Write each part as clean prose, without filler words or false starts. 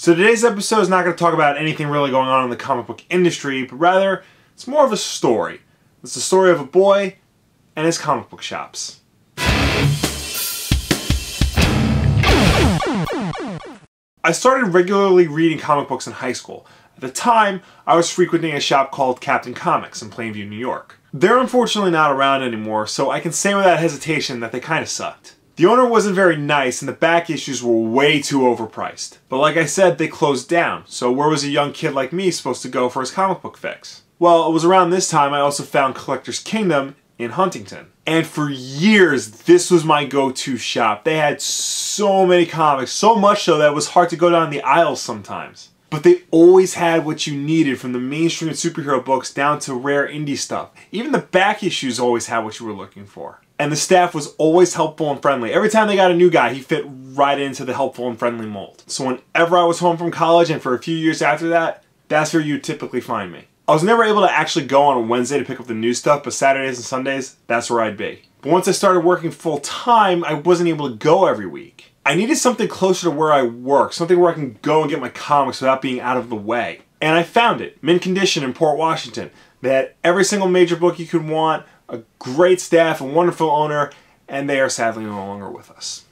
So today's episode is not going to talk about anything really going on in the comic book industry, but rather it's more of a story. It's the story of a boy and his comic book shops. I started regularly reading comic books in high school. At the time, I was frequenting a shop called Captain Comics in Plainview, New York. They're unfortunately not around anymore, so I can say without hesitation that they kind of sucked. The owner wasn't very nice and the back issues were way too overpriced. But like I said, they closed down, so where was a young kid like me supposed to go for his comic book fix? Well, it was around this time I also found Collector's Kingdom in Huntington. And for years, this was my go-to shop. They had so many comics, so much so that it was hard to go down the aisles sometimes. But they always had what you needed, from the mainstream superhero books down to rare indie stuff. Even the back issues always had what you were looking for. And the staff was always helpful and friendly. Every time they got a new guy, he fit right into the helpful and friendly mold. So whenever I was home from college, and for a few years after that, that's where you'd typically find me. I was never able to actually go on a Wednesday to pick up the new stuff, but Saturdays and Sundays, that's where I'd be. But once I started working full time, I wasn't able to go every week. I needed something closer to where I work, something where I can go and get my comics without being out of the way. And I found it, mint condition in Port Washington. They had every single major book you could want, a great staff, a wonderful owner, and they are sadly no longer with us.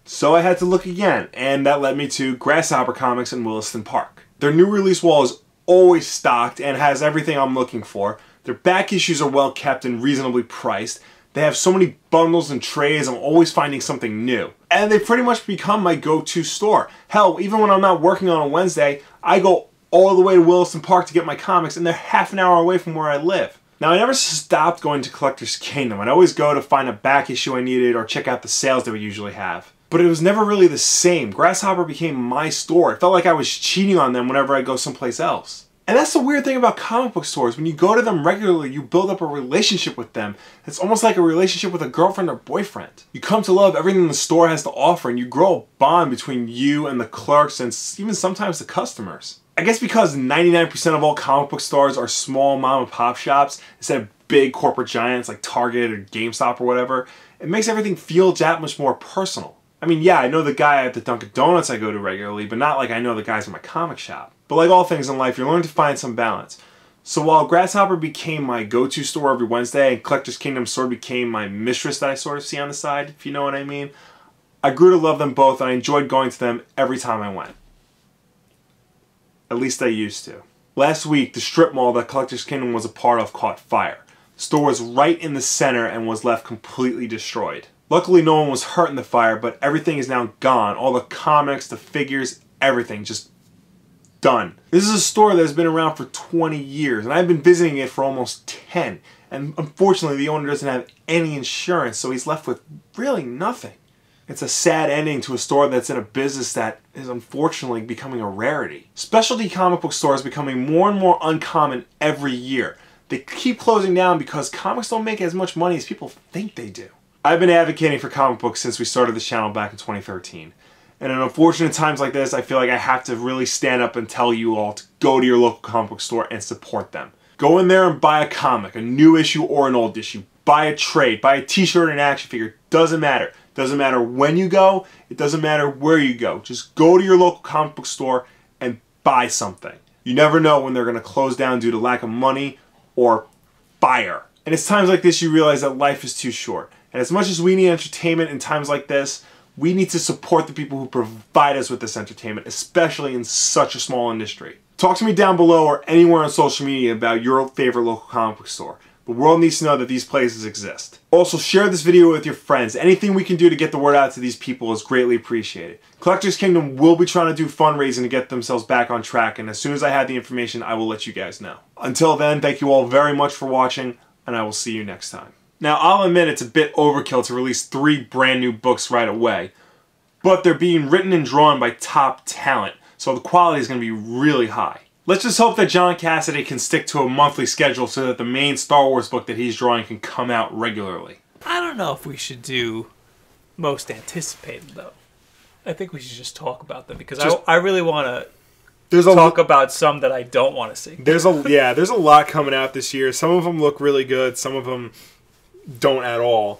So I had to look again, and that led me to Grasshopper Comics in Williston Park. Their new release wall is always stocked and has everything I'm looking for. Their back issues are well kept and reasonably priced. They have so many bundles and trays, I'm always finding something new. And they've pretty much become my go-to store. Hell, even when I'm not working on a Wednesday, I go all the way to Williston Park to get my comics, and they're half an hour away from where I live. Now, I never stopped going to Collector's Kingdom. I'd always go to find a back issue I needed or check out the sales they would usually have. But it was never really the same. Grasshopper became my store. It felt like I was cheating on them whenever I go someplace else. And that's the weird thing about comic book stores. When you go to them regularly, you build up a relationship with them. It's almost like a relationship with a girlfriend or boyfriend. You come to love everything the store has to offer, and you grow a bond between you and the clerks and even sometimes the customers. I guess because 99% of all comic book stores are small mom and pop shops instead of big corporate giants like Target or GameStop or whatever, it makes everything feel that much more personal. I mean, yeah, I know the guy at the Dunkin' Donuts I go to regularly, but not like I know the guys in my comic shop. But like all things in life, you're learning to find some balance. So while Grasshopper became my go-to store every Wednesday, and Collector's Kingdom sort of became my mistress that I sort of see on the side, if you know what I mean, I grew to love them both, and I enjoyed going to them every time I went. At least I used to. Last week, the strip mall that Collector's Kingdom was a part of caught fire. The store was right in the center and was left completely destroyed. Luckily, no one was hurt in the fire, but everything is now gone. All the comics, the figures, everything, just done. This is a store that has been around for 20 years, and I've been visiting it for almost 10. And unfortunately, the owner doesn't have any insurance, so he's left with really nothing. It's a sad ending to a store that's in a business that is unfortunately becoming a rarity. Specialty comic book stores are becoming more and more uncommon every year. They keep closing down because comics don't make as much money as people think they do. I've been advocating for comic books since we started this channel back in 2013. And in unfortunate times like this, I feel like I have to really stand up and tell you all to go to your local comic book store and support them. Go in there and buy a comic, a new issue or an old issue. Buy a trade, buy a t-shirt or an action figure. Doesn't matter. Doesn't matter when you go. It doesn't matter where you go. Just go to your local comic book store and buy something. You never know when they're going to close down due to lack of money or fire. And it's times like this you realize that life is too short. And as much as we need entertainment in times like this, we need to support the people who provide us with this entertainment, especially in such a small industry. Talk to me down below or anywhere on social media about your favorite local comic book store. The world needs to know that these places exist. Also, share this video with your friends. Anything we can do to get the word out to these people is greatly appreciated. Collector's Kingdom will be trying to do fundraising to get themselves back on track, and as soon as I have the information, I will let you guys know. Until then, thank you all very much for watching, and I will see you next time. Now, I'll admit it's a bit overkill to release 3 brand new books right away, but they're being written and drawn by top talent, so the quality is going to be really high. Let's just hope that John Cassaday can stick to a monthly schedule so that the main Star Wars book that he's drawing can come out regularly. I don't know if we should do most anticipated, though. I think we should just talk about them, because I really want to talk about some that I don't want to see. There's a lot coming out this year. Some of them look really good, some of them don't at all.